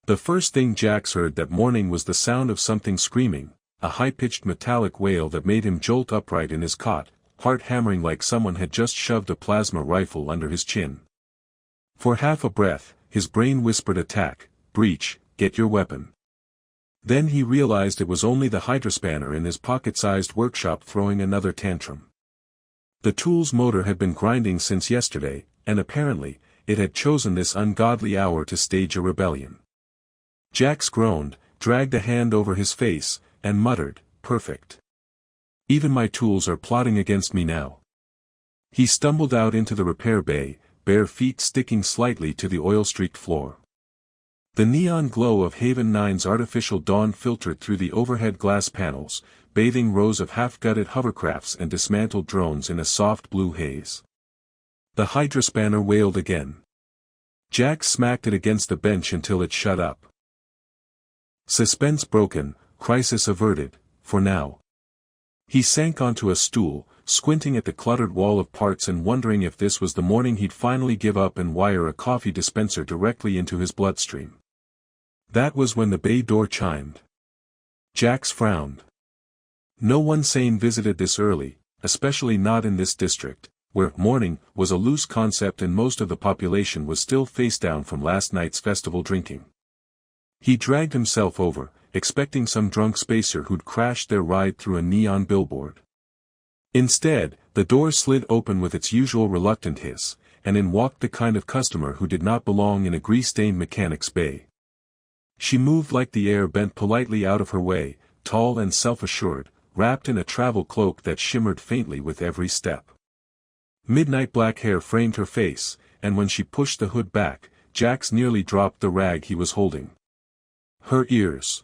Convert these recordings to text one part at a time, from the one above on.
The first thing Jax heard that morning was the sound of something screaming, a high-pitched metallic wail that made him jolt upright in his cot, heart hammering like someone had just shoved a plasma rifle under his chin. For half a breath, his brain whispered attack, breach, get your weapon. Then he realized it was only the hydrospanner in his pocket-sized workshop throwing another tantrum. The tool's motor had been grinding since yesterday, and apparently, it had chosen this ungodly hour to stage a rebellion. Jax groaned, dragged a hand over his face, and muttered, "Perfect. Even my tools are plotting against me now." He stumbled out into the repair bay, bare feet sticking slightly to the oil-streaked floor. The neon glow of Haven 9's artificial dawn filtered through the overhead glass panels, bathing rows of half-gutted hovercrafts and dismantled drones in a soft blue haze. The hydrospanner wailed again. Jax smacked it against the bench until it shut up. Suspense broken, crisis averted, for now. He sank onto a stool, squinting at the cluttered wall of parts and wondering if this was the morning he'd finally give up and wire a coffee dispenser directly into his bloodstream. That was when the bay door chimed. Jax frowned. No one sane visited this early, especially not in this district, where morning was a loose concept and most of the population was still face down from last night's festival drinking. He dragged himself over, expecting some drunk spacer who'd crashed their ride through a neon billboard. Instead, the door slid open with its usual reluctant hiss, and in walked the kind of customer who did not belong in a grease-stained mechanic's bay. She moved like the air bent politely out of her way, tall and self-assured, wrapped in a travel cloak that shimmered faintly with every step. Midnight black hair framed her face, and when she pushed the hood back, Jax nearly dropped the rag he was holding. Her ears.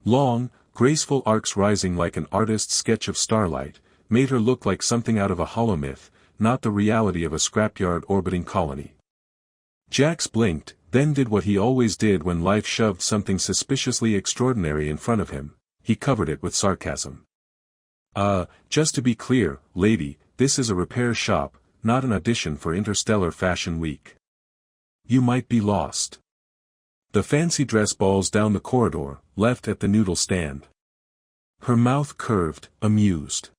Long, graceful arcs rising like an artist's sketch of starlight, made her look like something out of a hollow myth, not the reality of a scrapyard orbiting colony. Jax blinked, then did what he always did when life shoved something suspiciously extraordinary in front of him, he covered it with sarcasm. Just to be clear, lady, this is a repair shop, not an audition for Interstellar Fashion Week. You might be lost. The fancy dress balls down the corridor, left at the noodle stand. Her mouth curved, amused.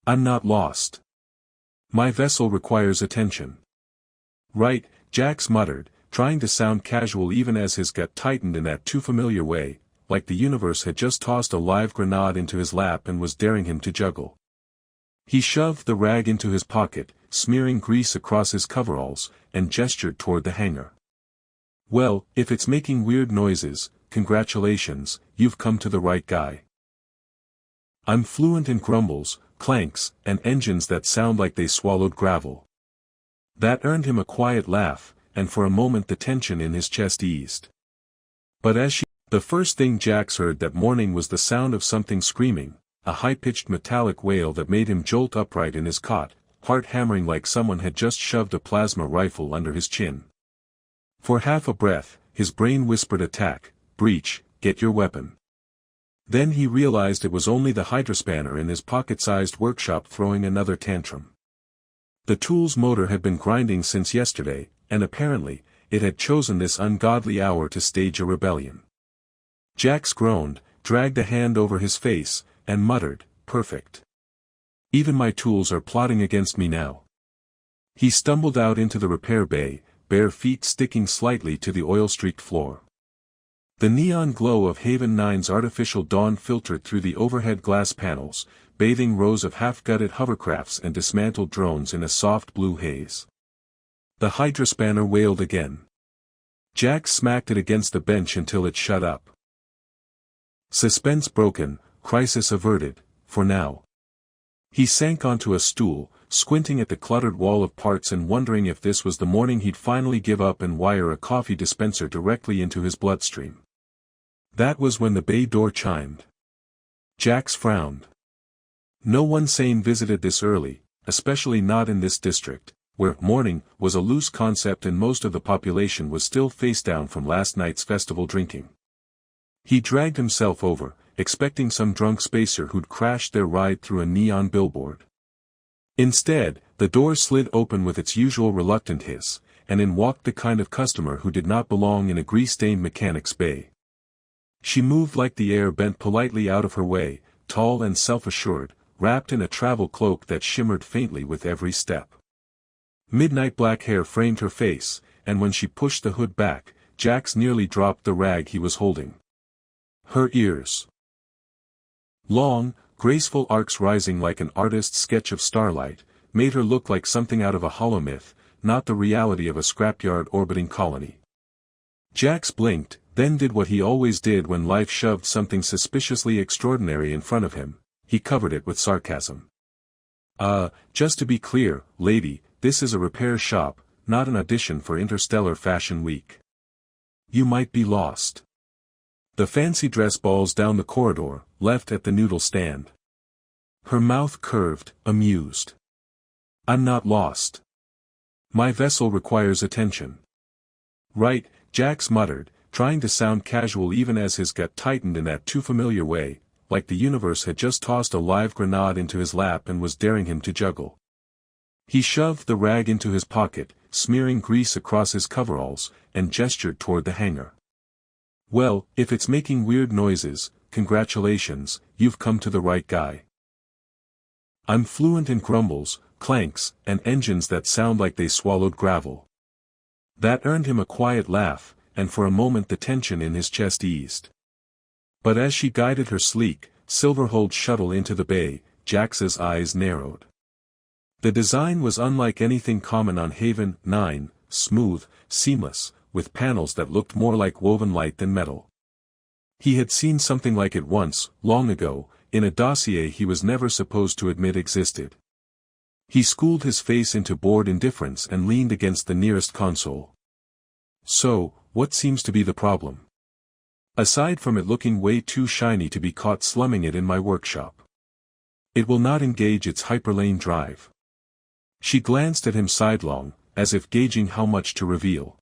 I'm not lost. My vessel requires attention. Right, Jax muttered, trying to sound casual even as his gut tightened in that too familiar way, like the universe had just tossed a live grenade into his lap and was daring him to juggle. He shoved the rag into his pocket, smearing grease across his coveralls, and gestured toward the hangar. Well, if it's making weird noises, congratulations, you've come to the right guy. I'm fluent in grumbles, clanks, and engines that sound like they swallowed gravel. That earned him a quiet laugh, and for a moment the tension in his chest eased. But the first thing Jax heard that morning was the sound of something screaming, a high-pitched metallic wail that made him jolt upright in his cot, heart hammering like someone had just shoved a plasma rifle under his chin. For half a breath, his brain whispered attack, breach, get your weapon. Then he realized it was only the hydrospanner in his pocket-sized workshop throwing another tantrum. The tool's motor had been grinding since yesterday, and apparently, it had chosen this ungodly hour to stage a rebellion. Jax groaned, dragged a hand over his face, and muttered, "Perfect. Even my tools are plotting against me now." He stumbled out into the repair bay, bare feet sticking slightly to the oil-streaked floor. The neon glow of Haven 9's artificial dawn filtered through the overhead glass panels, bathing rows of half-gutted hovercrafts and dismantled drones in a soft blue haze. The hydrospanner wailed again. Jax smacked it against the bench until it shut up. Suspense broken, crisis averted, for now. He sank onto a stool, squinting at the cluttered wall of parts and wondering if this was the morning he'd finally give up and wire a coffee dispenser directly into his bloodstream. That was when the bay door chimed. Jax frowned. No one sane visited this early, especially not in this district, where morning was a loose concept and most of the population was still face down from last night's festival drinking. He dragged himself over, expecting some drunk spacer who'd crashed their ride through a neon billboard. Instead, the door slid open with its usual reluctant hiss, and in walked the kind of customer who did not belong in a grease-stained mechanic's bay. She moved like the air bent politely out of her way, tall and self-assured, wrapped in a travel cloak that shimmered faintly with every step. Midnight black hair framed her face, and when she pushed the hood back, Jax nearly dropped the rag he was holding. Her ears. Long, graceful arcs rising like an artist's sketch of starlight, made her look like something out of a hollow myth, not the reality of a scrapyard orbiting colony. Jax blinked, then did what he always did when life shoved something suspiciously extraordinary in front of him. He covered it with sarcasm. Just to be clear, lady, this is a repair shop, not an audition for Interstellar Fashion Week. You might be lost. The fancy dress balls down the corridor, left at the noodle stand. Her mouth curved, amused. I'm not lost. My vessel requires attention. Right, Jax muttered, trying to sound casual even as his gut tightened in that too familiar way, like the universe had just tossed a live grenade into his lap and was daring him to juggle. He shoved the rag into his pocket, smearing grease across his coveralls, and gestured toward the hangar. Well, if it's making weird noises, congratulations, you've come to the right guy. I'm fluent in grumbles, clanks, and engines that sound like they swallowed gravel. That earned him a quiet laugh, and for a moment the tension in his chest eased. But as she guided her sleek, silver-hulled shuttle into the bay, Jax's eyes narrowed. The design was unlike anything common on Haven 9, smooth, seamless, with panels that looked more like woven light than metal. He had seen something like it once, long ago, in a dossier he was never supposed to admit existed. He schooled his face into bored indifference and leaned against the nearest console. So, what seems to be the problem? Aside from it looking way too shiny to be caught slumming it in my workshop. It will not engage its hyperlane drive. She glanced at him sidelong, as if gauging how much to reveal.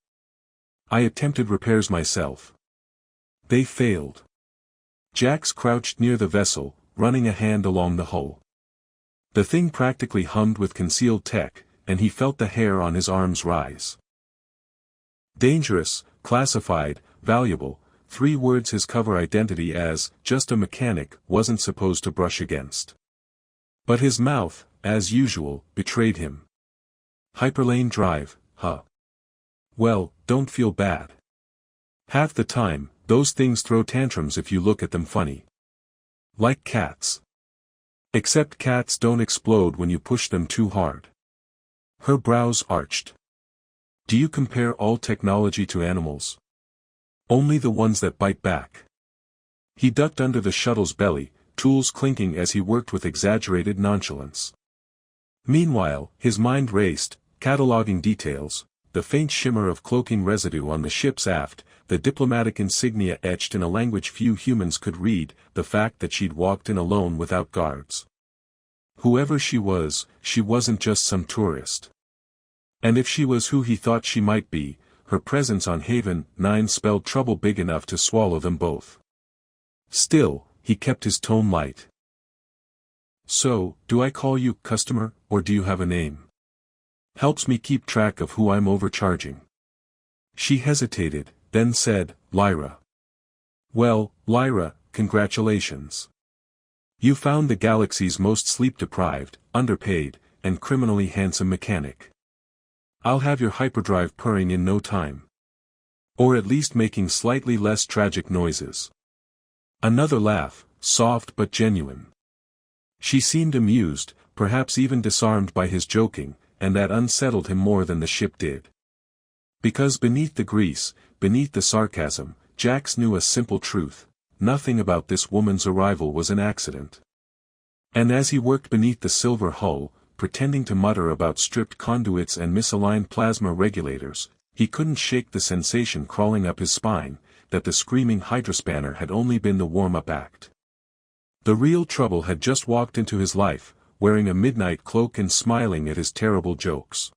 I attempted repairs myself. They failed. Jax crouched near the vessel, running a hand along the hull. The thing practically hummed with concealed tech, and he felt the hair on his arms rise. Dangerous, classified, valuable, 3 words his cover identity as, just a mechanic, wasn't supposed to brush against. But his mouth, as usual, betrayed him. Hyperlane drive, huh? Well, don't feel bad. Half the time, those things throw tantrums if you look at them funny. Like cats. Except cats don't explode when you push them too hard. Her brows arched. Do you compare all technology to animals? Only the ones that bite back. He ducked under the shuttle's belly, tools clinking as he worked with exaggerated nonchalance. Meanwhile, his mind raced, cataloging details, the faint shimmer of cloaking residue on the ship's aft, the diplomatic insignia etched in a language few humans could read, the fact that she'd walked in alone without guards. Whoever she wasn't just some tourist. And if she was who he thought she might be, her presence on Haven 9 spelled trouble big enough to swallow them both. Still, he kept his tone light. So, do I call you customer, or do you have a name? Helps me keep track of who I'm overcharging. She hesitated, then said, Lyra. Well, Lyra, congratulations. You found the galaxy's most sleep-deprived, underpaid, and criminally handsome mechanic. I'll have your hyperdrive purring in no time. Or at least making slightly less tragic noises. Another laugh, soft but genuine. She seemed amused, perhaps even disarmed by his joking, and that unsettled him more than the ship did. Because beneath the grease, beneath the sarcasm, Jax knew a simple truth: nothing about this woman's arrival was an accident. And as he worked beneath the silver hull, pretending to mutter about stripped conduits and misaligned plasma regulators, he couldn't shake the sensation crawling up his spine, that the screaming hydrospanner had only been the warm-up act. The real trouble had just walked into his life, wearing a midnight cloak and smiling at his terrible jokes.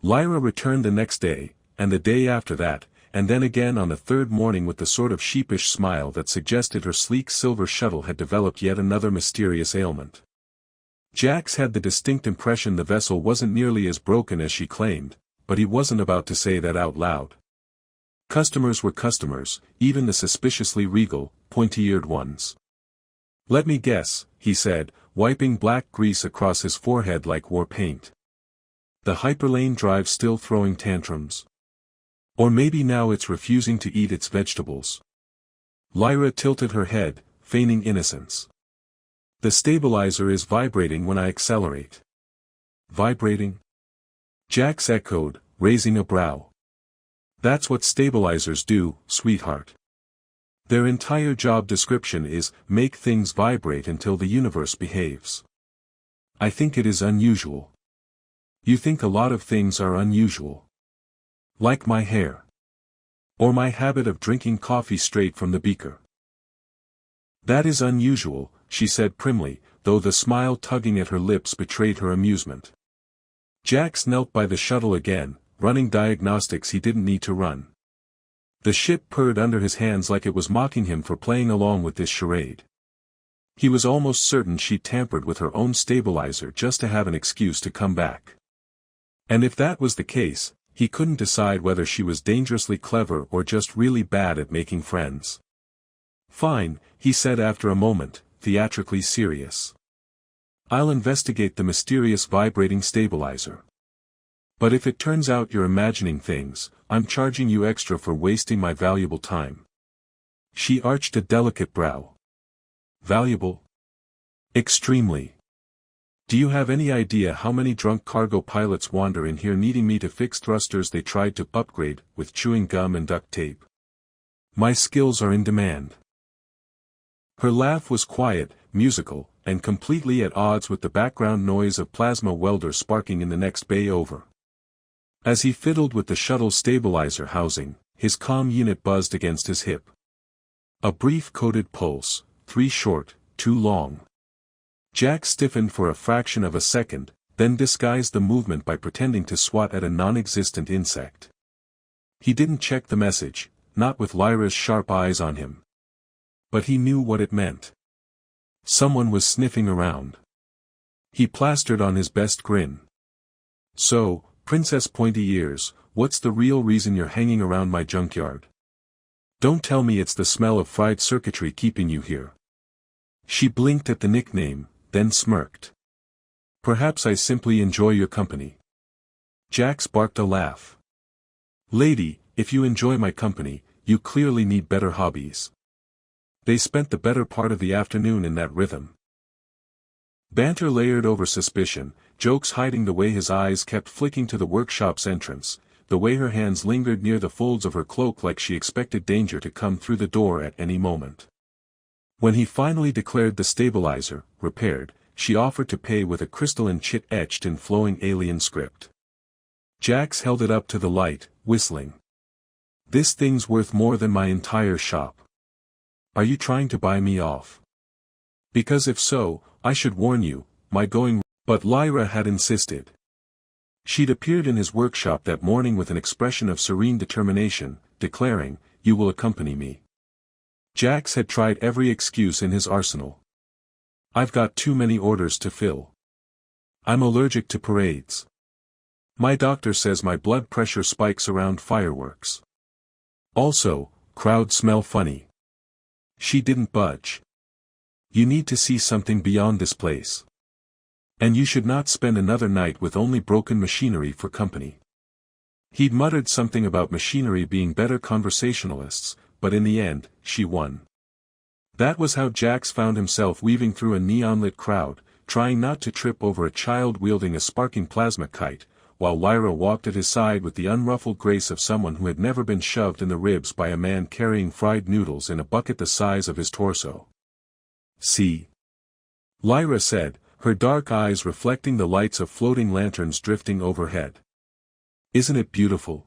Lyra returned the next day, and the day after that, and then again on the third morning with the sort of sheepish smile that suggested her sleek silver shuttle had developed yet another mysterious ailment. Jax had the distinct impression the vessel wasn't nearly as broken as she claimed, but he wasn't about to say that out loud. Customers were customers, even the suspiciously regal, pointy-eared ones. "Let me guess," he said, wiping black grease across his forehead like war paint. "The hyperlane drive's still throwing tantrums. Or maybe now it's refusing to eat its vegetables." Lyra tilted her head, feigning innocence. "The stabilizer is vibrating when I accelerate." "Vibrating?" Jax echoed, raising a brow. "That's what stabilizers do, sweetheart. Their entire job description is, make things vibrate until the universe behaves. I think it is unusual." "You think a lot of things are unusual. Like my hair. Or my habit of drinking coffee straight from the beaker." "That is unusual," she said primly, though the smile tugging at her lips betrayed her amusement. Jax knelt by the shuttle again, running diagnostics he didn't need to run. The ship purred under his hands like it was mocking him for playing along with this charade. He was almost certain she'd tampered with her own stabilizer just to have an excuse to come back. And if that was the case, he couldn't decide whether she was dangerously clever or just really bad at making friends. "Fine," he said after a moment, theatrically serious. "I'll investigate the mysterious vibrating stabilizer. But if it turns out you're imagining things, I'm charging you extra for wasting my valuable time." She arched a delicate brow. "Valuable?" "Extremely. Do you have any idea how many drunk cargo pilots wander in here needing me to fix thrusters they tried to upgrade with chewing gum and duct tape? My skills are in demand." Her laugh was quiet, musical, and completely at odds with the background noise of plasma welders sparking in the next bay over. As he fiddled with the shuttle's stabilizer housing, his comm unit buzzed against his hip. A brief coded pulse, 3 short, 2 long. Jack stiffened for a fraction of a second, then disguised the movement by pretending to swat at a non-existent insect. He didn't check the message, not with Lyra's sharp eyes on him. But he knew what it meant. Someone was sniffing around. He plastered on his best grin. "So, Princess Pointy Ears, what's the real reason you're hanging around my junkyard? Don't tell me it's the smell of fried circuitry keeping you here." She blinked at the nickname, then smirked. "Perhaps I simply enjoy your company." Jax barked a laugh. "Lady, if you enjoy my company, you clearly need better hobbies." They spent the better part of the afternoon in that rhythm. Banter layered over suspicion, jokes hiding the way his eyes kept flicking to the workshop's entrance, the way her hands lingered near the folds of her cloak like she expected danger to come through the door at any moment. When he finally declared the stabilizer repaired, she offered to pay with a crystalline chit etched in flowing alien script. Jax held it up to the light, whistling. "This thing's worth more than my entire shop. Are you trying to buy me off? Because if so, I should warn you, my going—" But Lyra had insisted. She'd appeared in his workshop that morning with an expression of serene determination, declaring, "You will accompany me." Jax had tried every excuse in his arsenal. "I've got too many orders to fill. I'm allergic to parades. My doctor says my blood pressure spikes around fireworks. Also, crowds smell funny." She didn't budge. "You need to see something beyond this place. And you should not spend another night with only broken machinery for company." He'd muttered something about machinery being better conversationalists, but in the end, she won. That was how Jax found himself weaving through a neon-lit crowd, trying not to trip over a child wielding a sparking plasma kite, while Lyra walked at his side with the unruffled grace of someone who had never been shoved in the ribs by a man carrying fried noodles in a bucket the size of his torso. "See?" Lyra said, her dark eyes reflecting the lights of floating lanterns drifting overhead. "Isn't it beautiful?"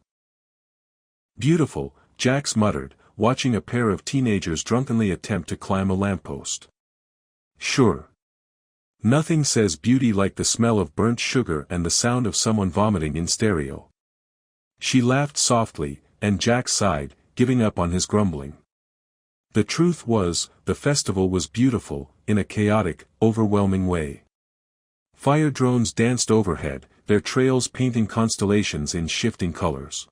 "Beautiful," Jax muttered, watching a pair of teenagers drunkenly attempt to climb a lamppost. "Sure. Nothing says beauty like the smell of burnt sugar and the sound of someone vomiting in stereo." She laughed softly, and Jack sighed, giving up on his grumbling. The truth was, the festival was beautiful, in a chaotic, overwhelming way. Fire drones danced overhead, their trails painting constellations in shifting colors.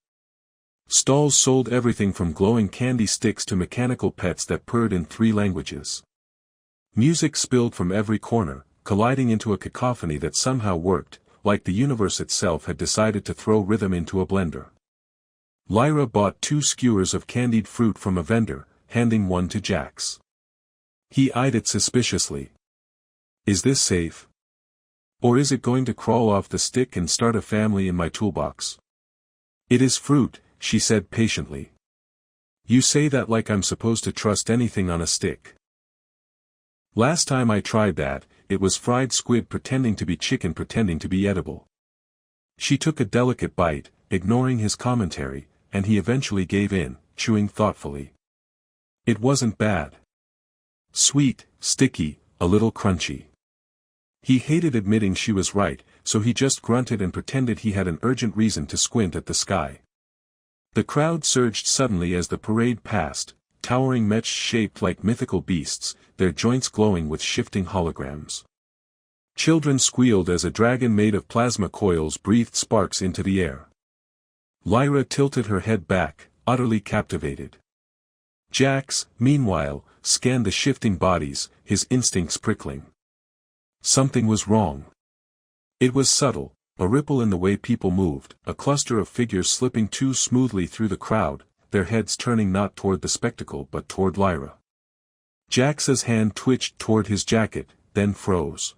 Stalls sold everything from glowing candy sticks to mechanical pets that purred in 3 languages. Music spilled from every corner, colliding into a cacophony that somehow worked, like the universe itself had decided to throw rhythm into a blender. Lyra bought 2 skewers of candied fruit from a vendor, handing one to Jax. He eyed it suspiciously. Is this safe? Or is it going to crawl off the stick and start a family in my toolbox? It is fruit, she said patiently. You say that like I'm supposed to trust anything on a stick. Last time I tried that, it was fried squid pretending to be chicken pretending to be edible. She took a delicate bite, ignoring his commentary, and he eventually gave in, chewing thoughtfully. It wasn't bad. Sweet, sticky, a little crunchy. He hated admitting she was right, so he just grunted and pretended he had an urgent reason to squint at the sky. The crowd surged suddenly as the parade passed, towering mechs shaped like mythical beasts, their joints glowing with shifting holograms. Children squealed as a dragon made of plasma coils breathed sparks into the air. Lyra tilted her head back, utterly captivated. Jax, meanwhile, scanned the shifting bodies, his instincts prickling. Something was wrong. It was subtle, a ripple in the way people moved, a cluster of figures slipping too smoothly through the crowd, their heads turning not toward the spectacle but toward Lyra. Jax's hand twitched toward his jacket, then froze.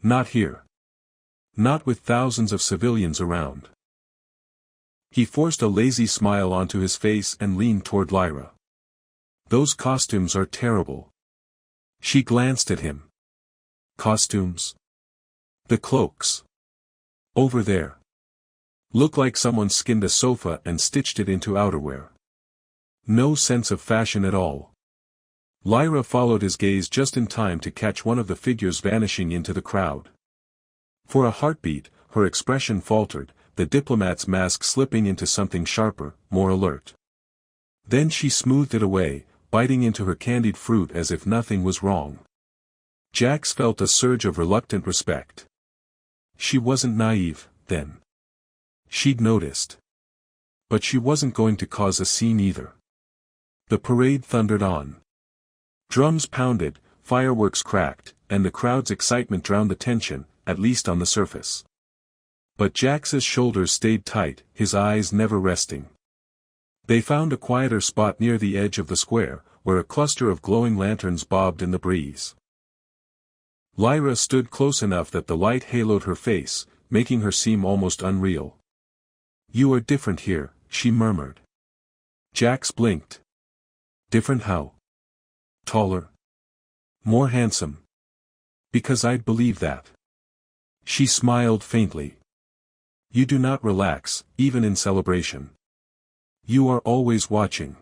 Not here. Not with thousands of civilians around. He forced a lazy smile onto his face and leaned toward Lyra. Those costumes are terrible. She glanced at him. Costumes? The cloaks. Over there. Look like someone skinned a sofa and stitched it into outerwear. No sense of fashion at all. Lyra followed his gaze just in time to catch one of the figures vanishing into the crowd. For a heartbeat, her expression faltered, the diplomat's mask slipping into something sharper, more alert. Then she smoothed it away, biting into her candied fruit as if nothing was wrong. Jax felt a surge of reluctant respect. She wasn't naive, then. She'd noticed. But she wasn't going to cause a scene either. The parade thundered on. Drums pounded, fireworks cracked, and the crowd's excitement drowned the tension, at least on the surface. But Jax's shoulders stayed tight, his eyes never resting. They found a quieter spot near the edge of the square, where a cluster of glowing lanterns bobbed in the breeze. Lyra stood close enough that the light haloed her face, making her seem almost unreal. You are different here, she murmured. Jax blinked. Different how? Taller? More handsome? Because I'd believe that. She smiled faintly. You do not relax, even in celebration. You are always watching.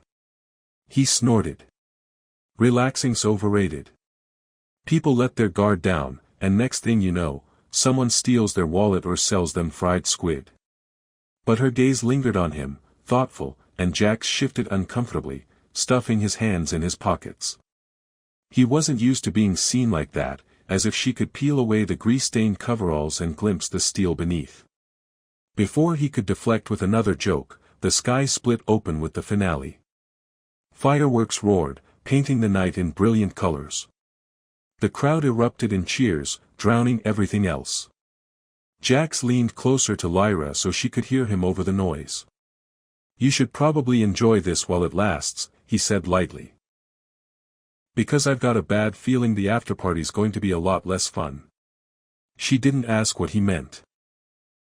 He snorted. Relaxing's overrated. People let their guard down, and next thing you know, someone steals their wallet or sells them fried squid. But her gaze lingered on him, thoughtful, and Jax shifted uncomfortably, stuffing his hands in his pockets. He wasn't used to being seen like that, as if she could peel away the grease-stained coveralls and glimpse the steel beneath. Before he could deflect with another joke, the sky split open with the finale. Fireworks roared, painting the night in brilliant colors. The crowd erupted in cheers, drowning everything else. Jax leaned closer to Lyra so she could hear him over the noise. You should probably enjoy this while it lasts, he said lightly. Because I've got a bad feeling the afterparty's going to be a lot less fun. She didn't ask what he meant.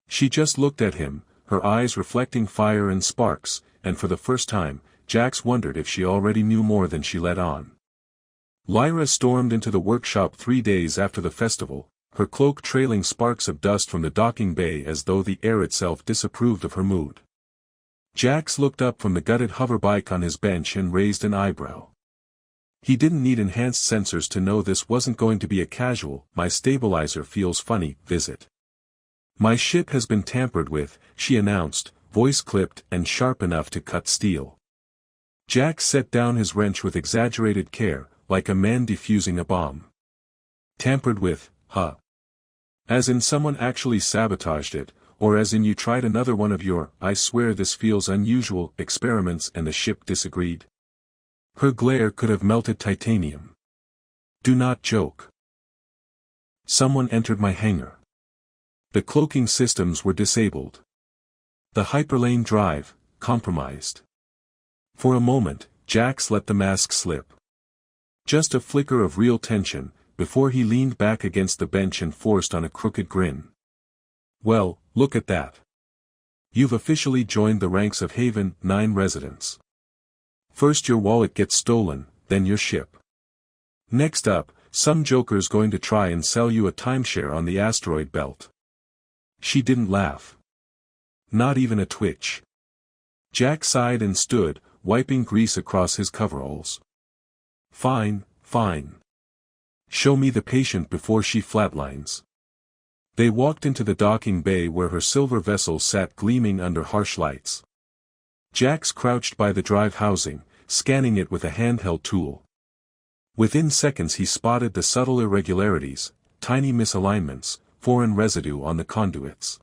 She just looked at him, her eyes reflecting fire and sparks, and for the first time, Jax wondered if she already knew more than she let on. Lyra stormed into the workshop 3 days after the festival, her cloak trailing sparks of dust from the docking bay as though the air itself disapproved of her mood. Jax looked up from the gutted hoverbike on his bench and raised an eyebrow. He didn't need enhanced sensors to know this wasn't going to be a casual, my stabilizer feels funny, visit. My ship has been tampered with, she announced, voice clipped and sharp enough to cut steel. Jax set down his wrench with exaggerated care, like a man defusing a bomb. Tampered with, huh? As in someone actually sabotaged it, or as in you tried another one of your, I swear this feels unusual, experiments and the ship disagreed? Her glare could have melted titanium. Do not joke. Someone entered my hangar. The cloaking systems were disabled. The hyperlane drive, compromised. For a moment, Jax let the mask slip. Just a flicker of real tension, before he leaned back against the bench and forced on a crooked grin. Well, look at that. You've officially joined the ranks of Haven 9 residents. First your wallet gets stolen, then your ship. Next up, some joker's going to try and sell you a timeshare on the asteroid belt. She didn't laugh. Not even a twitch. Jack sighed and stood, wiping grease across his coveralls. Fine, fine. Show me the patient before she flatlines. They walked into the docking bay where her silver vessel sat gleaming under harsh lights. Jax crouched by the drive housing, scanning it with a handheld tool. Within seconds he spotted the subtle irregularities, tiny misalignments, foreign residue on the conduits.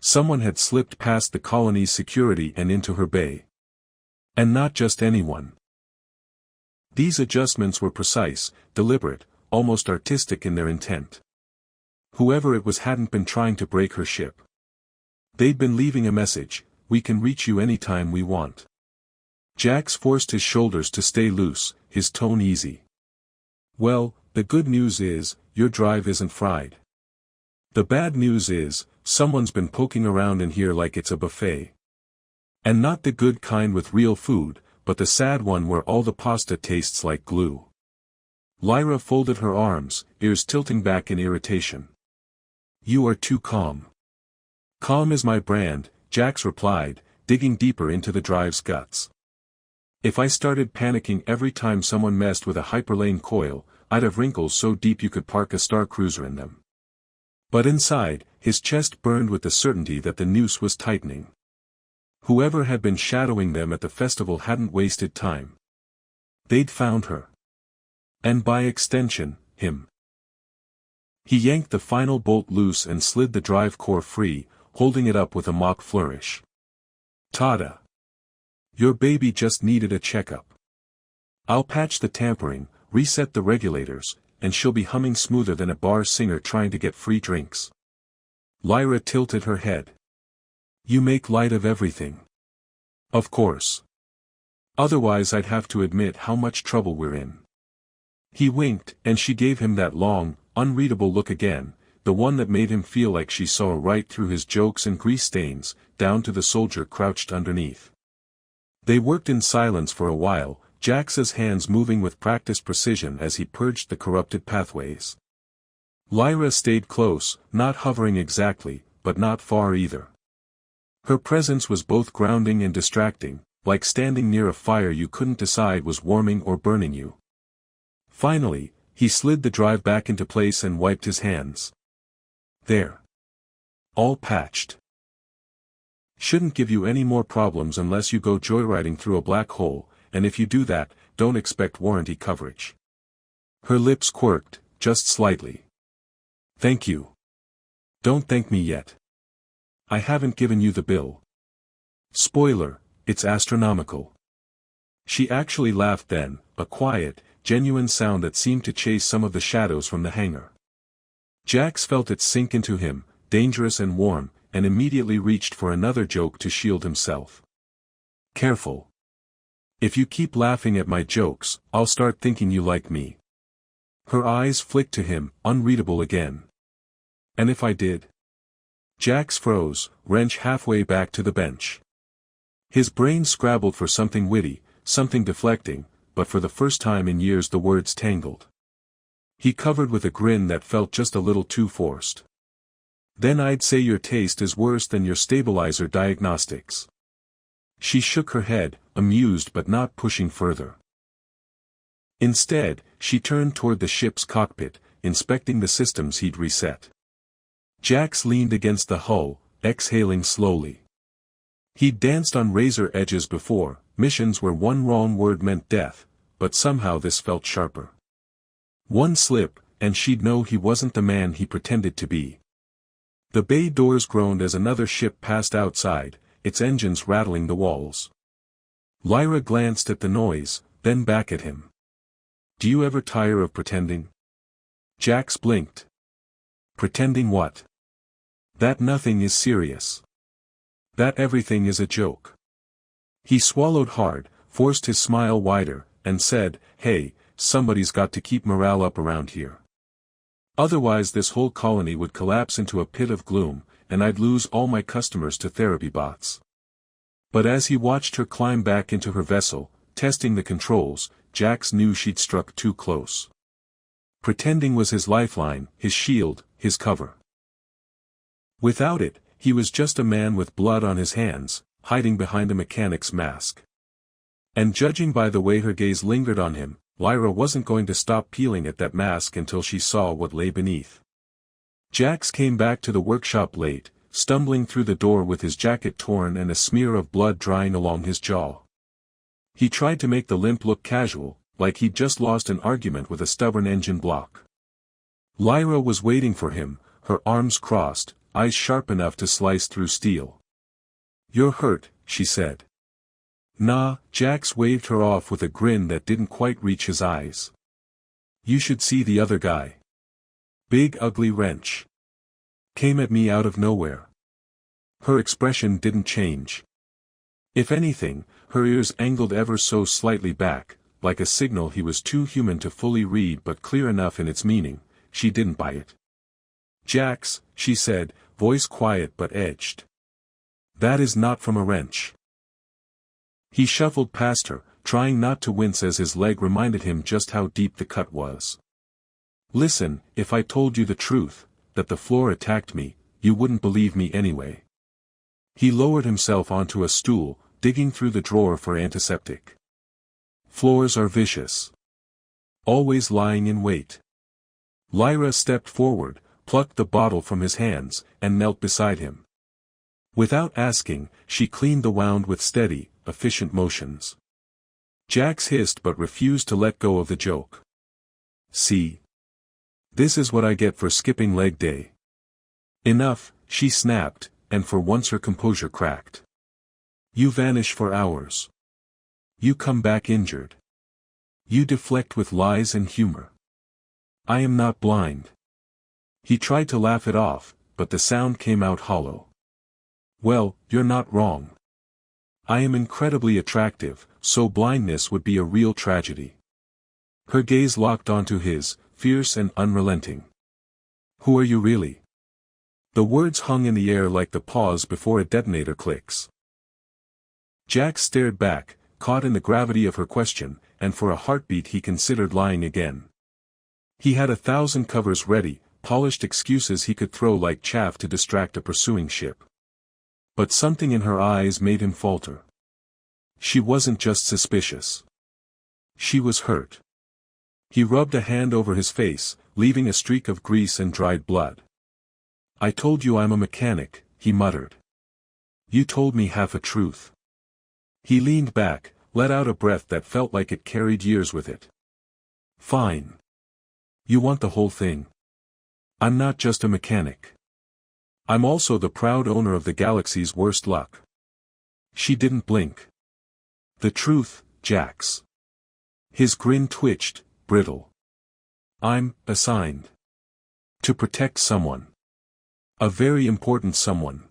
Someone had slipped past the colony's security and into her bay. And not just anyone. These adjustments were precise, deliberate, almost artistic in their intent. Whoever it was hadn't been trying to break her ship. They'd been leaving a message: we can reach you anytime we want. Jax forced his shoulders to stay loose, his tone easy. Well, the good news is, your drive isn't fried. The bad news is, someone's been poking around in here like it's a buffet. And not the good kind with real food, but the sad one where all the pasta tastes like glue. Lyra folded her arms, ears tilting back in irritation. You are too calm. Calm is my brand, Jax replied, digging deeper into the drive's guts. If I started panicking every time someone messed with a hyperlane coil, I'd have wrinkles so deep you could park a star cruiser in them. But inside, his chest burned with the certainty that the noose was tightening. Whoever had been shadowing them at the festival hadn't wasted time. They'd found her. And by extension, him. He yanked the final bolt loose and slid the drive core free, holding it up with a mock flourish. Tada! Your baby just needed a checkup. I'll patch the tampering, reset the regulators, and she'll be humming smoother than a bar singer trying to get free drinks. Lyra tilted her head. You make light of everything. Of course. Otherwise I'd have to admit how much trouble we're in. He winked, and she gave him that long, unreadable look again, the one that made him feel like she saw right through his jokes and grease stains, down to the soldier crouched underneath. They worked in silence for a while, Jax's hands moving with practiced precision as he purged the corrupted pathways. Lyra stayed close, not hovering exactly, but not far either. Her presence was both grounding and distracting, like standing near a fire you couldn't decide was warming or burning you. Finally, he slid the drive back into place and wiped his hands. There. All patched. Shouldn't give you any more problems unless you go joyriding through a black hole, and if you do that, don't expect warranty coverage. Her lips quirked, just slightly. Thank you. Don't thank me yet. I haven't given you the bill. Spoiler, it's astronomical. She actually laughed then, a quiet, genuine sound that seemed to chase some of the shadows from the hangar. Jax felt it sink into him, dangerous and warm, and immediately reached for another joke to shield himself. Careful. If you keep laughing at my jokes, I'll start thinking you like me. Her eyes flicked to him, unreadable again. And if I did? Jax froze, wrench halfway back to the bench. His brain scrabbled for something witty, something deflecting, but for the first time in years the words tangled. He covered with a grin that felt just a little too forced. Then I'd say your taste is worse than your stabilizer diagnostics. She shook her head, amused but not pushing further. Instead, she turned toward the ship's cockpit, inspecting the systems he'd reset. Jax leaned against the hull, exhaling slowly. He'd danced on razor edges before, missions where one wrong word meant death, but somehow this felt sharper. One slip, and she'd know he wasn't the man he pretended to be. The bay doors groaned as another ship passed outside, its engines rattling the walls. Lyra glanced at the noise, then back at him. "Do you ever tire of pretending?" Jax blinked. "Pretending what?" "That nothing is serious. That everything is a joke." He swallowed hard, forced his smile wider, and said, "Hey, somebody's got to keep morale up around here. Otherwise this whole colony would collapse into a pit of gloom, and I'd lose all my customers to therapy bots." But as he watched her climb back into her vessel, testing the controls, Jax knew she'd struck too close. Pretending was his lifeline, his shield, his cover. Without it, he was just a man with blood on his hands, hiding behind a mechanic's mask. And judging by the way her gaze lingered on him, Lyra wasn't going to stop peeling at that mask until she saw what lay beneath. Jax came back to the workshop late, stumbling through the door with his jacket torn and a smear of blood drying along his jaw. He tried to make the limp look casual, like he'd just lost an argument with a stubborn engine block. Lyra was waiting for him, her arms crossed, eyes sharp enough to slice through steel. "You're hurt," she said. "Nah," Jax waved her off with a grin that didn't quite reach his eyes. "You should see the other guy. Big ugly wrench. Came at me out of nowhere." Her expression didn't change. If anything, her ears angled ever so slightly back, like a signal he was too human to fully read but clear enough in its meaning. She didn't buy it. "Jax," she said, voice quiet but edged. "That is not from a wrench." He shuffled past her, trying not to wince as his leg reminded him just how deep the cut was. "Listen, if I told you the truth, that the floor attacked me, you wouldn't believe me anyway." He lowered himself onto a stool, digging through the drawer for antiseptic. "Floors are vicious. Always lying in wait." Lyra stepped forward, plucked the bottle from his hands, and knelt beside him. Without asking, she cleaned the wound with steady, efficient motions. Jax hissed but refused to let go of the joke. "See? This is what I get for skipping leg day." "Enough," she snapped, and for once her composure cracked. "You vanish for hours. You come back injured. You deflect with lies and humor. I am not blind." He tried to laugh it off, but the sound came out hollow. "Well, you're not wrong. I am incredibly attractive, so blindness would be a real tragedy." Her gaze locked onto his, fierce and unrelenting. "Who are you really?" The words hung in the air like the pause before a detonator clicks. Jax stared back, caught in the gravity of her question, and for a heartbeat he considered lying again. He had 1,000 covers ready, polished excuses he could throw like chaff to distract a pursuing ship. But something in her eyes made him falter. She wasn't just suspicious. She was hurt. He rubbed a hand over his face, leaving a streak of grease and dried blood. "I told you I'm a mechanic," he muttered. "You told me half a truth." He leaned back, let out a breath that felt like it carried years with it. "Fine. You want the whole thing. I'm not just a mechanic. I'm also the proud owner of the galaxy's worst luck." She didn't blink. "The truth, Jax." His grin twitched, brittle. "I'm assigned to protect someone. A very important someone.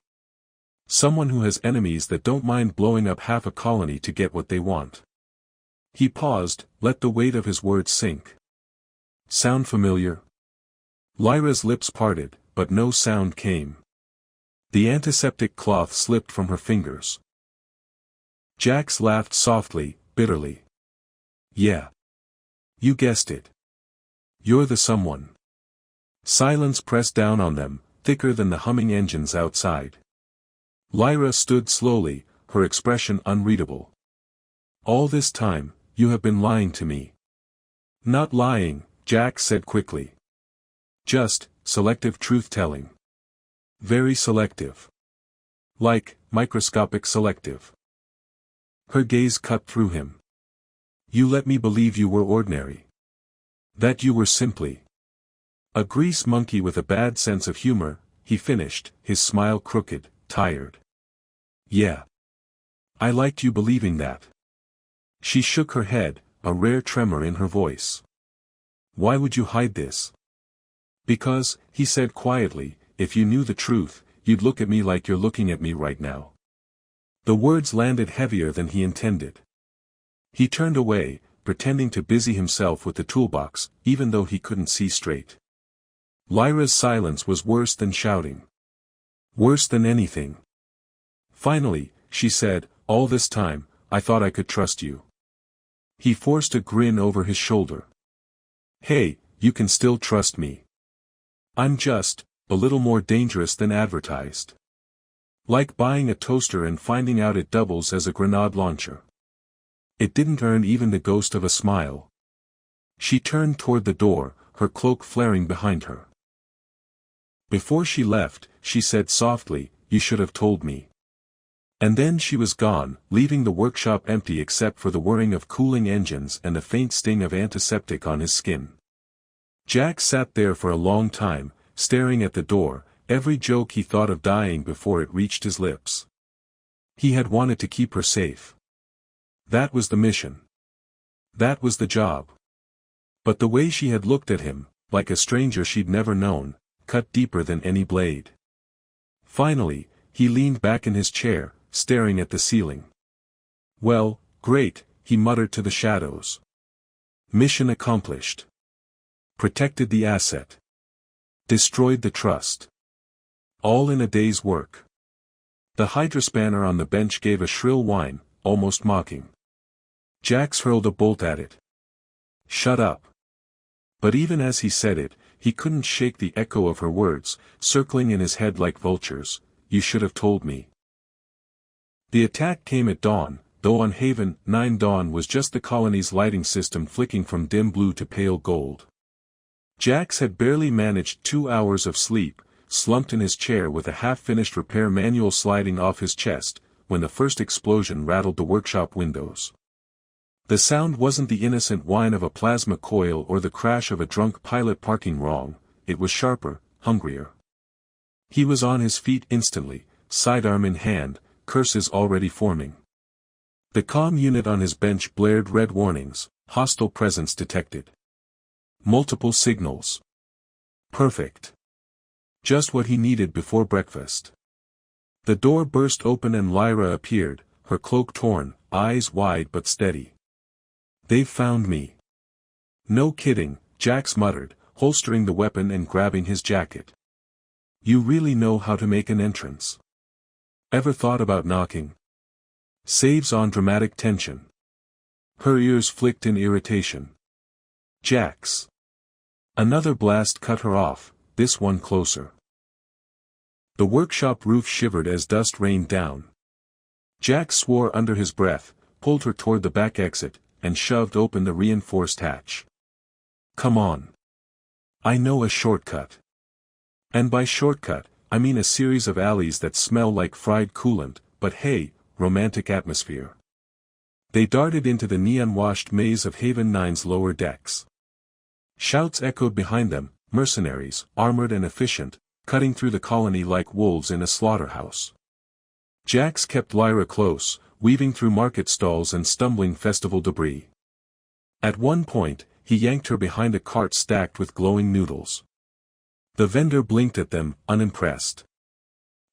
Someone who has enemies that don't mind blowing up half a colony to get what they want." He paused, let the weight of his words sink. "Sound familiar?" Lyra's lips parted, but no sound came. The antiseptic cloth slipped from her fingers. Jax laughed softly, bitterly. "Yeah. You guessed it. You're the someone." Silence pressed down on them, thicker than the humming engines outside. Lyra stood slowly, her expression unreadable. "All this time, you have been lying to me." "Not lying," Jax said quickly. "Just, selective truth-telling. Very selective. Like, microscopic selective." Her gaze cut through him. "You let me believe you were ordinary. That you were simply A grease monkey with a bad sense of humor, he finished, his smile crooked, tired. Yeah. I liked you believing that. She shook her head, a rare tremor in her voice. Why would you hide this? Because, he said quietly, if you knew the truth, you'd look at me like you're looking at me right now. The words landed heavier than he intended. He turned away, pretending to busy himself with the toolbox, even though he couldn't see straight. Lyra's silence was worse than shouting. Worse than anything. Finally, she said, all this time, I thought I could trust you. He forced a grin over his shoulder. Hey, you can still trust me. I'm just, a little more dangerous than advertised. Like buying a toaster and finding out it doubles as a grenade launcher. It didn't earn even the ghost of a smile. She turned toward the door, her cloak flaring behind her. Before she left, she said softly, you should have told me. And then she was gone, leaving the workshop empty except for the whirring of cooling engines and a faint sting of antiseptic on his skin. Jack sat there for a long time, staring at the door, every joke he thought of dying before it reached his lips. He had wanted to keep her safe. That was the mission. That was the job. But the way she had looked at him, like a stranger she'd never known, cut deeper than any blade. Finally, he leaned back in his chair, staring at the ceiling. Well, great, he muttered to the shadows. Mission accomplished. Protected the asset. Destroyed the trust. All in a day's work. The hydrospanner on the bench gave a shrill whine, almost mocking. Jax hurled a bolt at it. Shut up. But even as he said it, he couldn't shake the echo of her words, circling in his head like vultures, you should have told me. The attack came at dawn, though on Haven 9 dawn was just the colony's lighting system flicking from dim blue to pale gold. Jax had barely managed 2 hours of sleep, slumped in his chair with a half-finished repair manual sliding off his chest, when the first explosion rattled the workshop windows. The sound wasn't the innocent whine of a plasma coil or the crash of a drunk pilot parking wrong, it was sharper, hungrier. He was on his feet instantly, sidearm in hand, curses already forming. The comm unit on his bench blared red warnings, hostile presence detected. Multiple signals. Perfect. Just what he needed before breakfast. The door burst open and Lyra appeared, her cloak torn, eyes wide but steady. They've found me. No kidding, Jax muttered, holstering the weapon and grabbing his jacket. You really know how to make an entrance. Ever thought about knocking? Saves on dramatic tension. Her ears flicked in irritation. Jax. Another blast cut her off, this one closer. The workshop roof shivered as dust rained down. Jax swore under his breath, pulled her toward the back exit, and shoved open the reinforced hatch. Come on. I know a shortcut. And by shortcut, I mean a series of alleys that smell like fried coolant, but hey, romantic atmosphere. They darted into the neon-washed maze of Haven 9's lower decks. Shouts echoed behind them, mercenaries, armored and efficient, cutting through the colony like wolves in a slaughterhouse. Jax kept Lyra close, weaving through market stalls and stumbling festival debris. At one point, he yanked her behind a cart stacked with glowing noodles. The vendor blinked at them, unimpressed.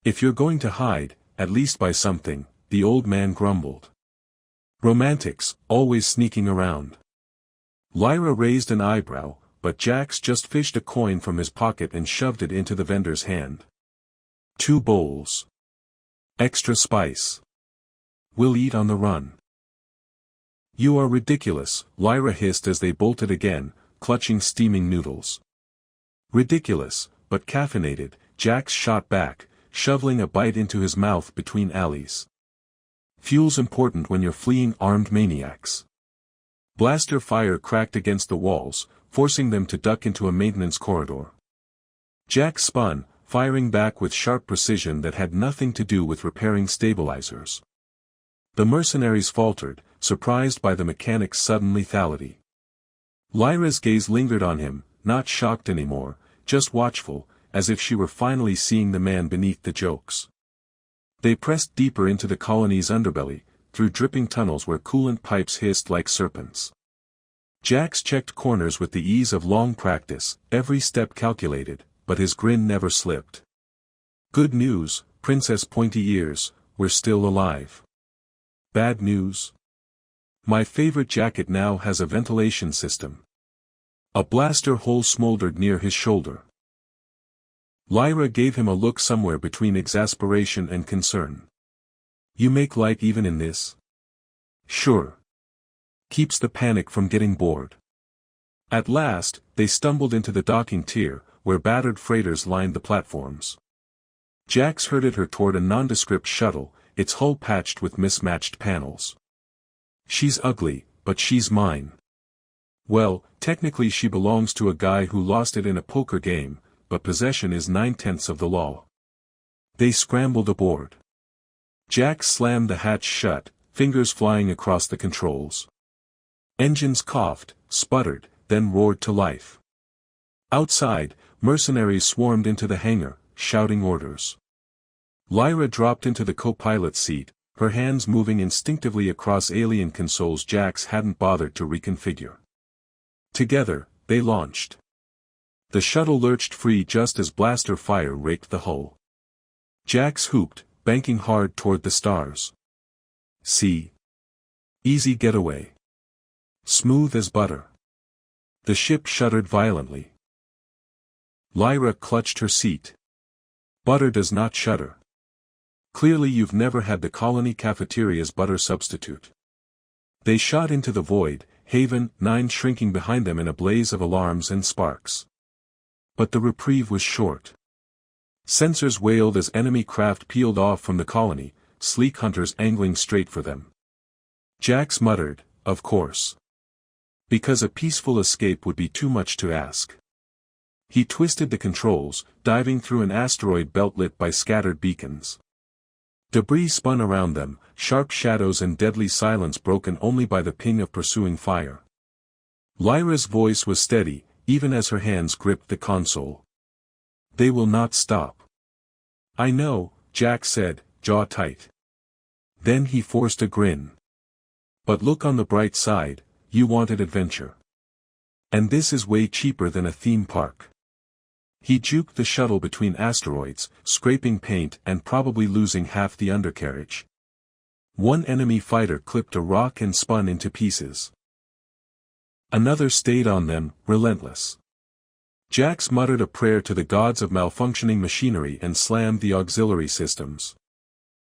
If you're going to hide, at least buy something, the old man grumbled. Romantics, always sneaking around. Lyra raised an eyebrow, but Jax just fished a coin from his pocket and shoved it into the vendor's hand. 2 bowls. Extra spice. We'll eat on the run. You are ridiculous, Lyra hissed as they bolted again, clutching steaming noodles. Ridiculous, but caffeinated, Jax shot back, shoveling a bite into his mouth between alleys. Fuel's important when you're fleeing armed maniacs. Blaster fire cracked against the walls, forcing them to duck into a maintenance corridor. Jax spun, firing back with sharp precision that had nothing to do with repairing stabilizers. The mercenaries faltered, surprised by the mechanic's sudden lethality. Lyra's gaze lingered on him, not shocked anymore, just watchful, as if she were finally seeing the man beneath the jokes. They pressed deeper into the colony's underbelly, through dripping tunnels where coolant pipes hissed like serpents. Jax checked corners with the ease of long practice, every step calculated, but his grin never slipped. Good news, Princess Pointy Ears, we're still alive. Bad news? My favorite jacket now has a ventilation system. A blaster hole smoldered near his shoulder. Lyra gave him a look somewhere between exasperation and concern. You make light even in this? Sure. Keeps the panic from getting bored. At last, they stumbled into the docking tier, where battered freighters lined the platforms. Jax herded her toward a nondescript shuttle, its hull patched with mismatched panels. She's ugly, but she's mine. Well, technically she belongs to a guy who lost it in a poker game, but possession is 9/10 of the law. They scrambled aboard. Jax slammed the hatch shut, fingers flying across the controls. Engines coughed, sputtered, then roared to life. Outside, mercenaries swarmed into the hangar, shouting orders. Lyra dropped into the co-pilot seat, her hands moving instinctively across alien consoles Jax hadn't bothered to reconfigure. Together, they launched. The shuttle lurched free just as blaster fire raked the hull. Jax hooped, banking hard toward the stars. See? Easy getaway. Smooth as butter. The ship shuddered violently. Lyra clutched her seat. Butter does not shudder. Clearly you've never had the colony cafeteria's butter substitute. They shot into the void, Haven 9 shrinking behind them in a blaze of alarms and sparks. But the reprieve was short. Sensors wailed as enemy craft peeled off from the colony, sleek hunters angling straight for them. Jax muttered, of course. Because a peaceful escape would be too much to ask. He twisted the controls, diving through an asteroid belt lit by scattered beacons. Debris spun around them, sharp shadows and deadly silence broken only by the ping of pursuing fire. Lyra's voice was steady, even as her hands gripped the console. They will not stop. I know, Jax said, jaw tight. Then he forced a grin. But look on the bright side, you wanted adventure. And this is way cheaper than a theme park. He juked the shuttle between asteroids, scraping paint and probably losing half the undercarriage. One enemy fighter clipped a rock and spun into pieces. Another stayed on them, relentless. Jax muttered a prayer to the gods of malfunctioning machinery and slammed the auxiliary systems.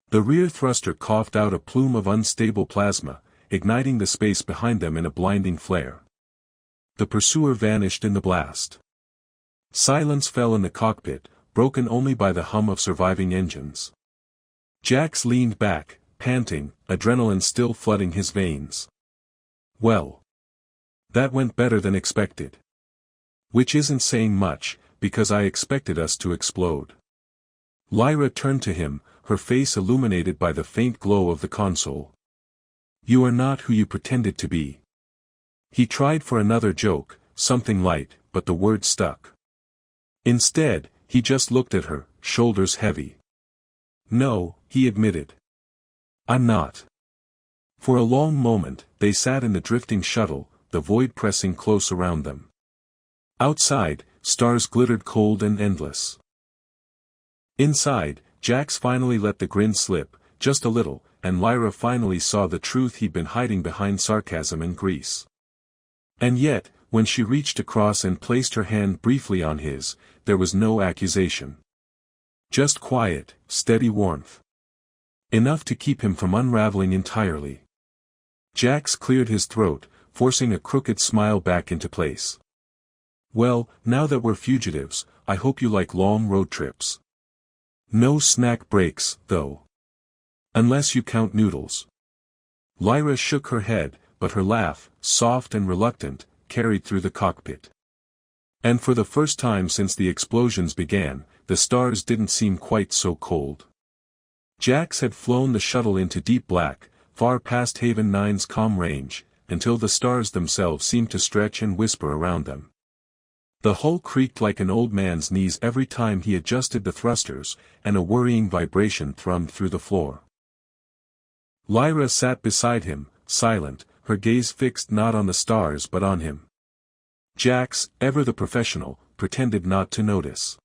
The rear thruster coughed out a plume of unstable plasma, igniting the space behind them in a blinding flare. The pursuer vanished in the blast. Silence fell in the cockpit, broken only by the hum of surviving engines. Jax leaned back, panting, adrenaline still flooding his veins. Well. That went better than expected. Which isn't saying much, because I expected us to explode. Lyra turned to him, her face illuminated by the faint glow of the console. You are not who you pretended to be. He tried for another joke, something light, but the word stuck. Instead, he just looked at her, shoulders heavy. No, he admitted. I'm not. For a long moment, they sat in the drifting shuttle, the void pressing close around them. Outside, stars glittered cold and endless. Inside, Jax finally let the grin slip, just a little, and Lyra finally saw the truth he'd been hiding behind sarcasm and grease. And yet, when she reached across and placed her hand briefly on his, there was no accusation. Just quiet, steady warmth. Enough to keep him from unraveling entirely. Jax cleared his throat, forcing a crooked smile back into place. Well, now that we're fugitives, I hope you like long road trips. No snack breaks, though. Unless you count noodles. Lyra shook her head, but her laugh, soft and reluctant, carried through the cockpit. And for the first time since the explosions began, the stars didn't seem quite so cold. Jax had flown the shuttle into deep black, far past Haven 9's comm range, until the stars themselves seemed to stretch and whisper around them. The hull creaked like an old man's knees every time he adjusted the thrusters, and a worrying vibration thrummed through the floor. Lyra sat beside him, silent, her gaze fixed not on the stars but on him. Jax, ever the professional, pretended not to notice.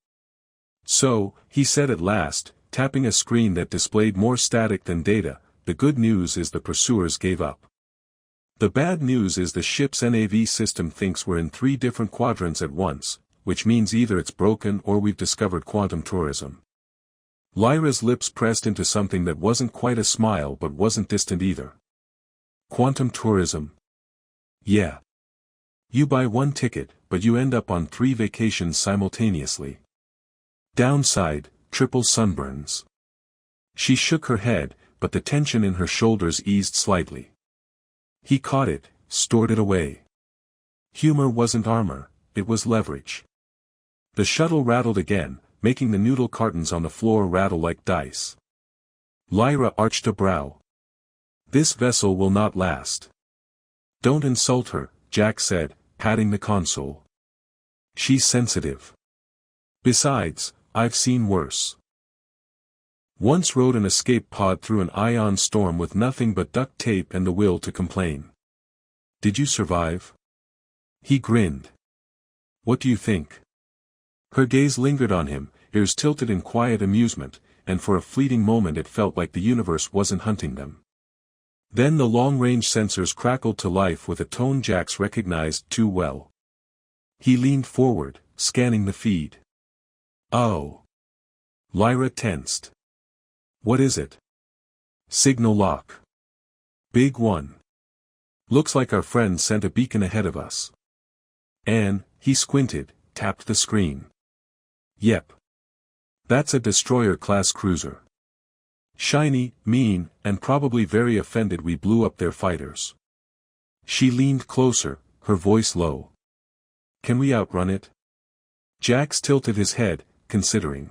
"So," he said at last, tapping a screen that displayed more static than data, "the good news is the pursuers gave up. The bad news is the ship's NAV system thinks we're in 3 different quadrants at once, which means either it's broken or we've discovered quantum tourism." Lyra's lips pressed into something that wasn't quite a smile but wasn't distant either. "Quantum tourism? Yeah. You buy 1 ticket, but you end up on 3 vacations simultaneously. Downside, triple sunburns." She shook her head, but the tension in her shoulders eased slightly. He caught it, stored it away. Humor wasn't armor, it was leverage. The shuttle rattled again, making the noodle cartons on the floor rattle like dice. Lyra arched a brow. "This vessel will not last." "Don't insult her," Jack said, patting the console. "She's sensitive. Besides, I've seen worse. Once rode an escape pod through an ion storm with nothing but duct tape and the will to complain." "Did you survive?" He grinned. "What do you think?" Her gaze lingered on him, ears tilted in quiet amusement, and for a fleeting moment it felt like the universe wasn't hunting them. Then the long-range sensors crackled to life with a tone Jax recognized too well. He leaned forward, scanning the feed. "Oh." Lyra tensed. "What is it?" "Signal lock. Big one. Looks like our friends sent a beacon ahead of us." And, he squinted, tapped the screen. "Yep. That's a destroyer-class cruiser. Shiny, mean, and probably very offended we blew up their fighters." She leaned closer, her voice low. "Can we outrun it?" Jax tilted his head, considering.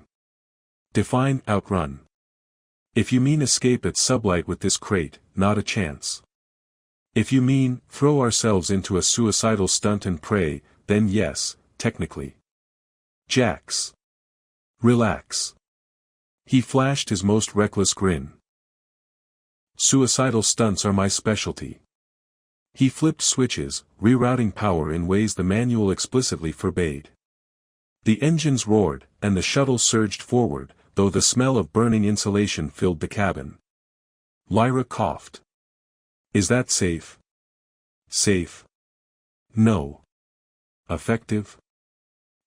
"Define outrun." "If you mean escape at sublight with this crate, not a chance. If you mean, throw ourselves into a suicidal stunt and pray, then yes, technically." "Jax. Relax." He flashed his most reckless grin. "Suicidal stunts are my specialty." He flipped switches, rerouting power in ways the manual explicitly forbade. The engines roared, and the shuttle surged forward, though the smell of burning insulation filled the cabin. Lyra coughed. "Is that safe?" "Safe? No. Effective?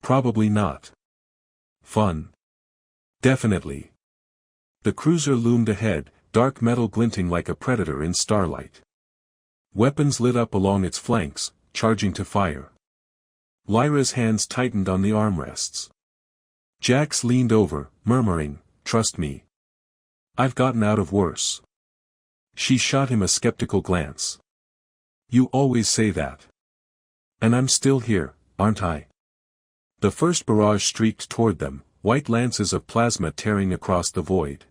Probably not. Fun? Definitely." The cruiser loomed ahead, dark metal glinting like a predator in starlight. Weapons lit up along its flanks, charging to fire. Lyra's hands tightened on the armrests. Jax leaned over, murmuring, "Trust me. I've gotten out of worse." She shot him a skeptical glance. "You always say that. And I'm still here, aren't I?" The first barrage streaked toward them, white lances of plasma tearing across the void.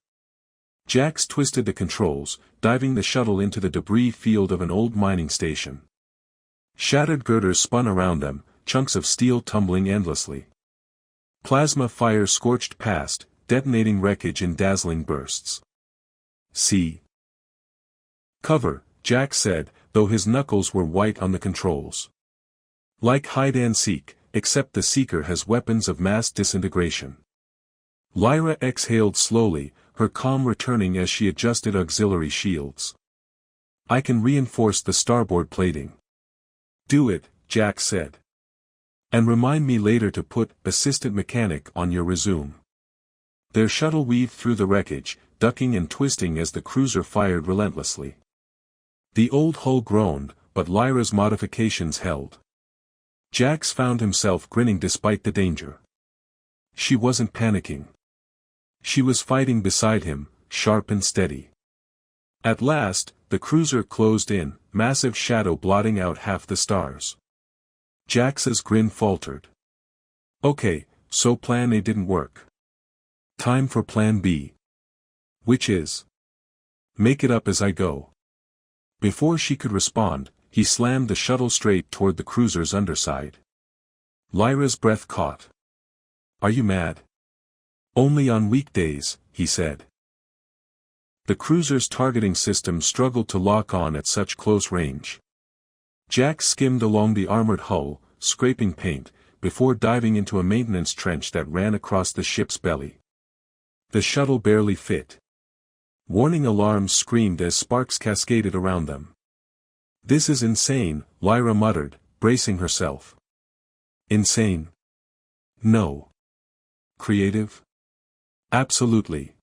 Jax twisted the controls, diving the shuttle into the debris field of an old mining station. Shattered girders spun around them, chunks of steel tumbling endlessly. Plasma fire scorched past, detonating wreckage in dazzling bursts. "See. Cover," Jack said, though his knuckles were white on the controls. "Like hide and seek, except the seeker has weapons of mass disintegration." Lyra exhaled slowly, her calm returning as she adjusted auxiliary shields. "I can reinforce the starboard plating." "Do it," Jack said. "And remind me later to put assistant mechanic on your resume." Their shuttle weaved through the wreckage, ducking and twisting as the cruiser fired relentlessly. The old hull groaned, but Lyra's modifications held. Jax found himself grinning despite the danger. She wasn't panicking. She was fighting beside him, sharp and steady. At last, the cruiser closed in, massive shadow blotting out half the stars. Jax's grin faltered. "Okay, so plan A didn't work. Time for plan B. Which is? Make it up as I go." Before she could respond, he slammed the shuttle straight toward the cruiser's underside. Lyra's breath caught. Are you mad? Only on weekdays, he said. The cruiser's targeting system struggled to lock on at such close range. Jack skimmed along the armored hull, scraping paint, before diving into a maintenance trench that ran across the ship's belly. The shuttle barely fit. Warning alarms screamed as sparks cascaded around them. This is insane, Lyra muttered, bracing herself. Insane? No. Creative? Absolutely.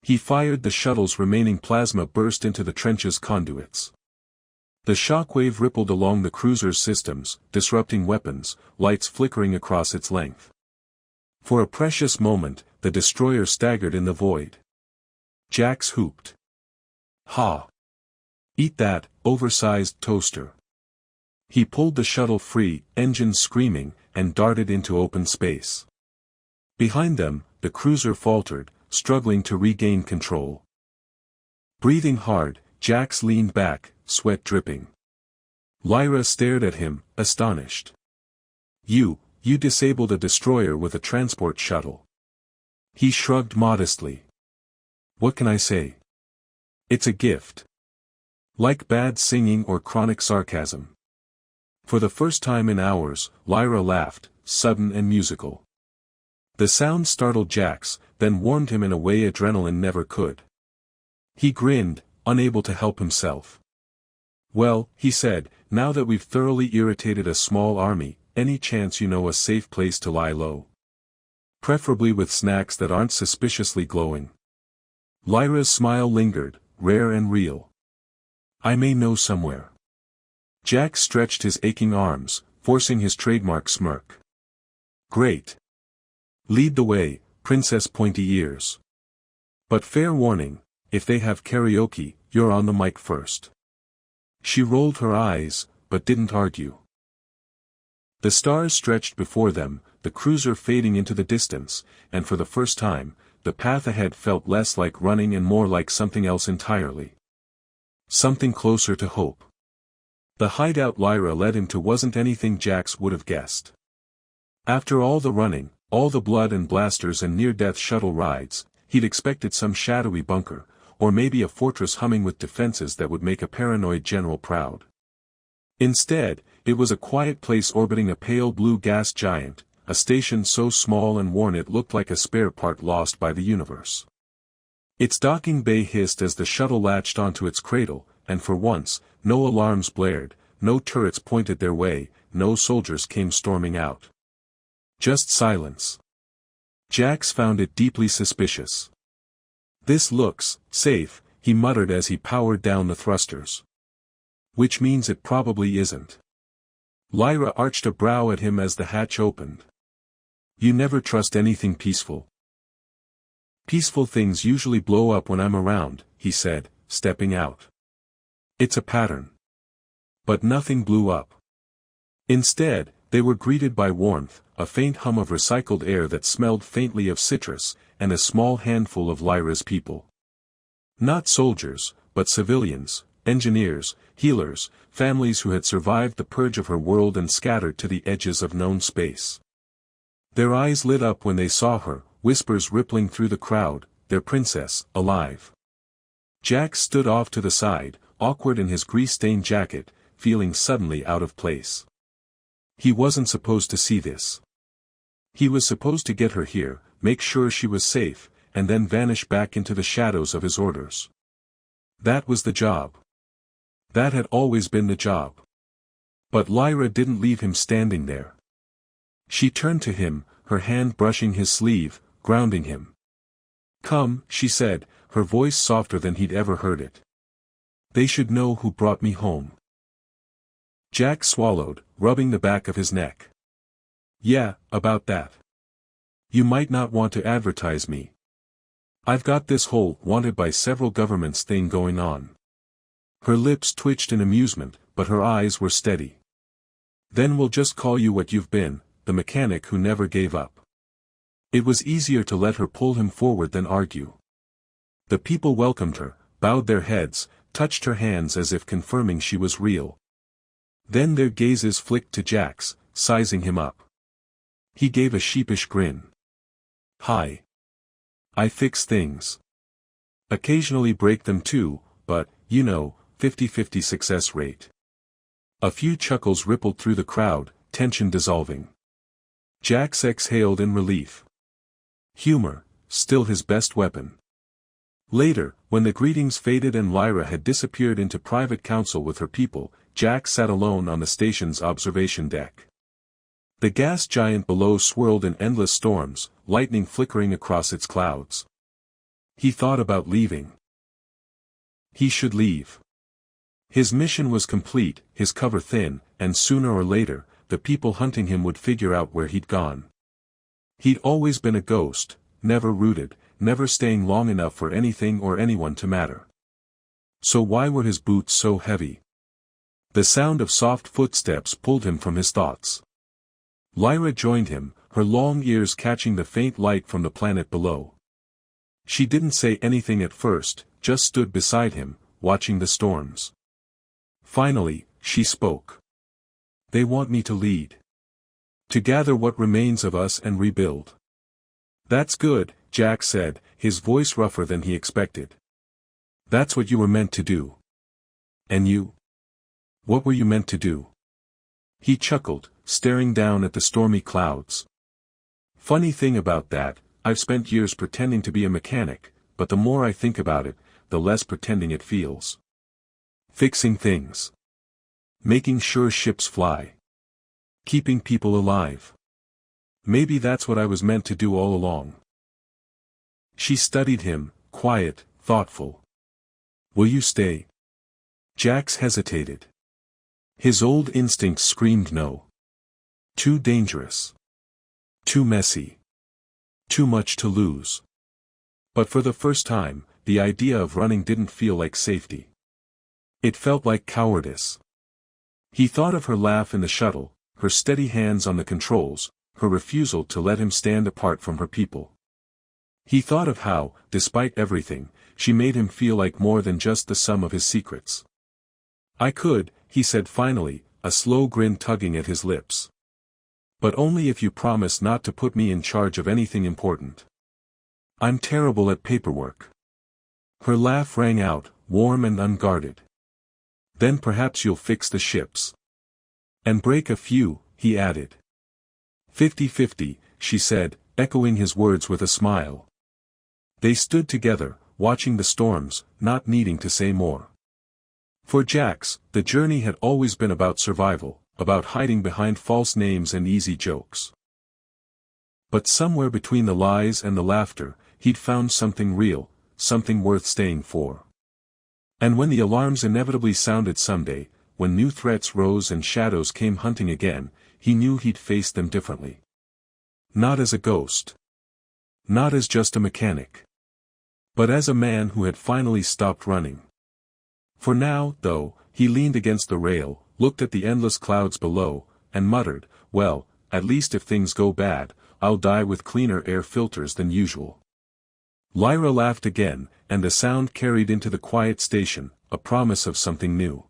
He fired. The shuttle's remaining plasma burst into the trench's conduits. The shockwave rippled along the cruiser's systems, disrupting weapons, lights flickering across its length. For a precious moment, the destroyer staggered in the void. Jax whooped. Ha! Eat that, oversized toaster. He pulled the shuttle free, engines screaming, and darted into open space. Behind them, the cruiser faltered, struggling to regain control. Breathing hard, Jax leaned back, sweat dripping. Lyra stared at him, astonished. You disabled a destroyer with a transport shuttle. He shrugged modestly. What can I say? It's a gift. Like bad singing or chronic sarcasm. For the first time in hours, Lyra laughed, sudden and musical. The sound startled Jax, then warmed him in a way adrenaline never could. He grinned, unable to help himself. Well, he said, now that we've thoroughly irritated a small army, any chance you know a safe place to lie low? Preferably with snacks that aren't suspiciously glowing. Lyra's smile lingered, rare and real. I may know somewhere. Jack stretched his aching arms, forcing his trademark smirk. Great. Lead the way, Princess Pointy Ears. But fair warning, if they have karaoke, you're on the mic first. She rolled her eyes, but didn't argue. The stars stretched before them, the cruiser fading into the distance, and for the first time, the path ahead felt less like running and more like something else entirely. Something closer to hope. The hideout Lyra led him to wasn't anything Jax would have guessed. After all the running, all the blood and blasters and near-death shuttle rides, he'd expected some shadowy bunker, or maybe a fortress humming with defenses that would make a paranoid general proud. Instead, it was a quiet place orbiting a pale blue gas giant, a station so small and worn it looked like a spare part lost by the universe. Its docking bay hissed as the shuttle latched onto its cradle, and for once, no alarms blared, no turrets pointed their way, no soldiers came storming out. Just silence. Jax found it deeply suspicious. This looks safe, he muttered as he powered down the thrusters. Which means it probably isn't. Lyra arched a brow at him as the hatch opened. You never trust anything peaceful. Peaceful things usually blow up when I'm around, he said, stepping out. It's a pattern. But nothing blew up. Instead, they were greeted by warmth, a faint hum of recycled air that smelled faintly of citrus, and a small handful of Lyra's people. Not soldiers, but civilians, engineers, healers, families who had survived the purge of her world and scattered to the edges of known space. Their eyes lit up when they saw her, whispers rippling through the crowd, their princess, alive. Jax stood off to the side, awkward in his grease-stained jacket, feeling suddenly out of place. He wasn't supposed to see this. He was supposed to get her here, make sure she was safe, and then vanish back into the shadows of his orders. That was the job. That had always been the job. But Lyra didn't leave him standing there. She turned to him, her hand brushing his sleeve, grounding him. Come, she said, her voice softer than he'd ever heard it. They should know who brought me home. Jack swallowed, rubbing the back of his neck. Yeah, about that. You might not want to advertise me. I've got this whole wanted by several governments thing going on. Her lips twitched in amusement, but her eyes were steady. Then we'll just call you what you've been, the mechanic who never gave up. It was easier to let her pull him forward than argue. The people welcomed her, bowed their heads, touched her hands as if confirming she was real. Then their gazes flicked to Jax, sizing him up. He gave a sheepish grin. Hi. I fix things. Occasionally break them too, but, 50-50 success rate. A few chuckles rippled through the crowd, tension dissolving. Jax exhaled in relief. Humor, still his best weapon. Later, when the greetings faded and Lyra had disappeared into private council with her people, Jax sat alone on the station's observation deck. The gas giant below swirled in endless storms, lightning flickering across its clouds. He thought about leaving. He should leave. His mission was complete, his cover thin, and sooner or later, the people hunting him would figure out where he'd gone. He'd always been a ghost, never rooted, never staying long enough for anything or anyone to matter. So why were his boots so heavy? The sound of soft footsteps pulled him from his thoughts. Lyra joined him, her long ears catching the faint light from the planet below. She didn't say anything at first, just stood beside him, watching the storms. Finally, she spoke. They want me to lead. To gather what remains of us and rebuild. That's good, Jack said, his voice rougher than he expected. That's what you were meant to do. And you? What were you meant to do? He chuckled, staring down at the stormy clouds. Funny thing about that, I've spent years pretending to be a mechanic, but the more I think about it, the less pretending it feels. Fixing things. Making sure ships fly. Keeping people alive. Maybe that's what I was meant to do all along. She studied him, quiet, thoughtful. Will you stay? Jax hesitated. His old instincts screamed no. Too dangerous. Too messy. Too much to lose. But for the first time, the idea of running didn't feel like safety. It felt like cowardice. He thought of her laugh in the shuttle, her steady hands on the controls, her refusal to let him stand apart from her people. He thought of how, despite everything, she made him feel like more than just the sum of his secrets. I could, he said finally, a slow grin tugging at his lips. But only if you promise not to put me in charge of anything important. I'm terrible at paperwork. Her laugh rang out, warm and unguarded. Then perhaps you'll fix the ships. And break a few, he added. 50-50, she said, echoing his words with a smile. They stood together, watching the storms, not needing to say more. For Jax, the journey had always been about survival, about hiding behind false names and easy jokes. But somewhere between the lies and the laughter, he'd found something real, something worth staying for. And when the alarms inevitably sounded someday, when new threats rose and shadows came hunting again, he knew he'd face them differently. Not as a ghost. Not as just a mechanic. But as a man who had finally stopped running. For now, though, he leaned against the rail, looked at the endless clouds below, and muttered, well, at least if things go bad, I'll die with cleaner air filters than usual. Lyra laughed again, and the sound carried into the quiet station, a promise of something new.